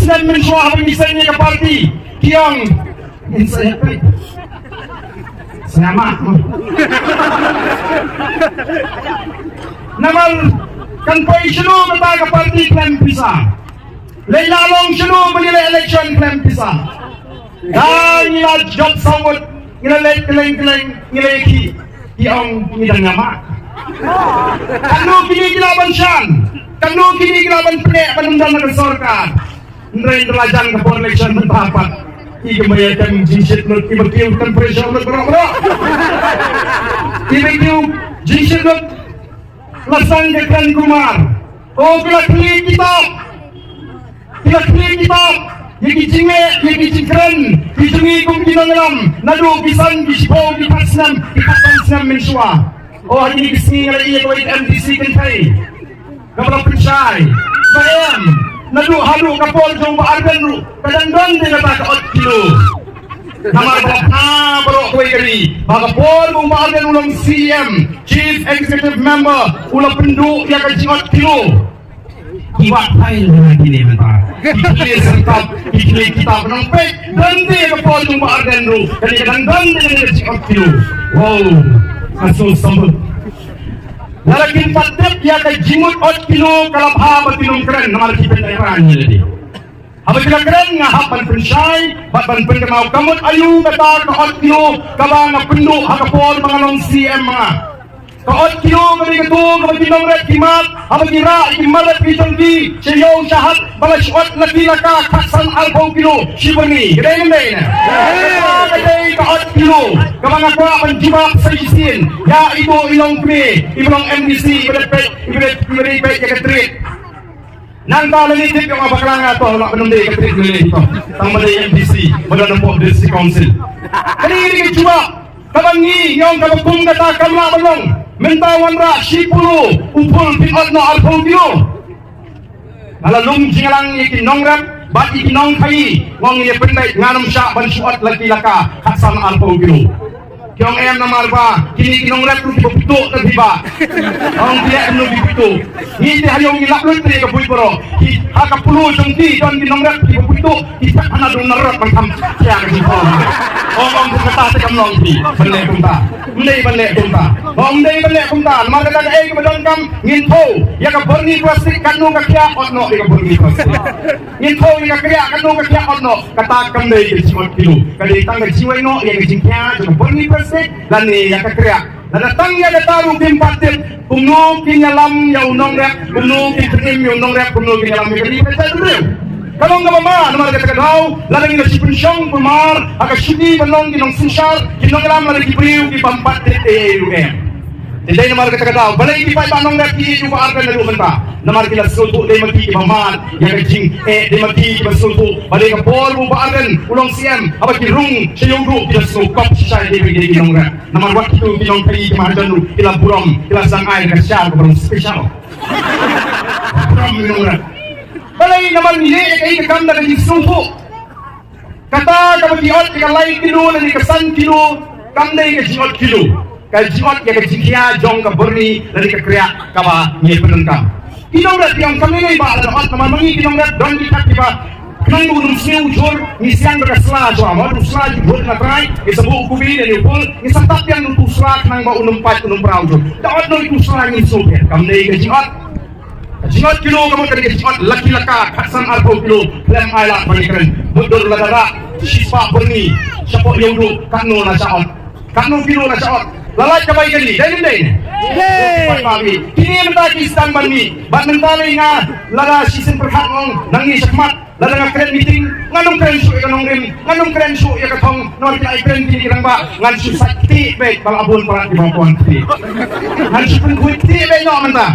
Hasnan Mensua habang misalnya ke parti Kiong saya sama namal kan po isunu kata ke parti klaim pisah laylalong sunu menilai election klaim pisah dan nila job sawut nilai keleng nilai Kiong ngidang nama kanu kini gilaban syan kanu kini gilaban pre panundan ng sorka nrain rajan ke for election bertapat ibayakan jinsit nut ibakiu kan pressure nut bro ibakiu jinsit nut lasang ke kan kumar oh kila kitab yagi jinge yagi jingkren dijungi kum dinangalam nadu bisan bisbo dipasnam dipasnam mensua oh ini kesini ngalai iya kawai MDC kentai kapal pencai bayam nadu halu kapol jong baargan ru kadang-kadang dia kata ke kilo nama baru kawai kali bakapol jong baargan ulang CM Chief Executive Member ulang penduk yang kajingot kilo iwak pail dengan gini mentah dikili sertap dikili kita penempek dan dia kapol jong baargan ru kadang-kadang dia kajingot kilo wow asul sambut lalagin patip ya kay jimut 8 kilo kalabha batinong keren naman kita nairan niya di habang sila keren nga hapan pensyay batban penkamau kamot ayu kata ka 8 kilo kaba nga pendo hakapol mga nong CM mga ka 8 kilo kami kato kapag tinong red kimat habang ira ikimalat kitong di siyaw syahat balas 8 na tila ka kaksan alpaw kilo shibani gede na kadai ka 8 kilo kaba nga kwa panjibak sa isin ya ito ilong kri ibang MDC ibang yakatrit nang talanitip yung abakla nga to wala panong day yakatrit nila ito tang maday MDC wala ng po DSC Council kanili kajuba kabangi yung kabagkong kata kamla balong mentawan ra sipulo upul pinot na alpaw kilo nalalung jingalang ikinong rap bat ikinong kayi wang iya penday nganam siya bansuat laki laka kaksan alpaw kilo Kiong em na marba, kini kinong rep kung pito na diba? Ang dia em no pito. Hindi hayong ilaklot ni kapoy poro. Hakapulo jong ti don kinong rep ki pito, kita ana dong narot pangkam siya ka dito. Ang kata sa kamlong ti, bale kunta. Bale kunta. Bale kunta. Magalaga ay kabadon kam nginpo. Ya ka borni plastik kanu ka kya otno ka borni plastik. Nginpo ya ka kya kanu ka kya otno kata kam dai ki simot kilo. Kadi tang ka jiway no ya ka jingkya ka borni dan ni yang kekriak dan datangnya dataru kimpatil kuno kinyalam ya unong rek kuno kitrim ya unong rek kuno kinyalam ya kini pesa dulu kalau nggak mama nomor kata kau lalang ina sipunsyong pemar agak syuti benong kinong sinsar kinong lam lagi priu di pampat Jadi nomor kata kau balai di pai banong rek ki juga arkan dulu mentah nomor kita sultu de mati pemar yang kecing de mati sultu balai ke pol bu arkan ulong siam apa ki rung seyungru kita sukop sai de bigi kinong rek nomor waktu kinong kai kemahan dulu kila buram kila sang air ke syar ke buram spesial buram kinong rek balai nomor ni kai ke kam dari sultu kata kapag iot ka lai kilo na ni kasan kilo kam dai ke jiot kilo kajiot ya kajikia jong ka burni dari kekriak kaba nye penengkam kinong rat yang kami ni ba dapat namangi kinong rat don kita tiba nang unum siu jor ni siang berkasla jo amor usla jor na try isabu kubi dan upul ni satap yang nutu sla nang ba unum pat unum prau jor dapat no itu sla ni sobe kami kajiot kilo kamu kali kajiot laki laka kasan alpo kilo lem aila panikren mudur ladara sispa burni siapa yang dulu kanu na saot kanu kilo na saot lalai cabai kali, dah ni. Kini mentah kistan bani, bat mentali nga lala season perhat ngong nangi sakmat, lala nga keren meeting, nganong keren su ya nong rim, nganong keren su ya katong nor kita keren kini kirang ba, ngan su sakti baik balabun para di bawah ti, ngan su pun kuiti baik no mentah.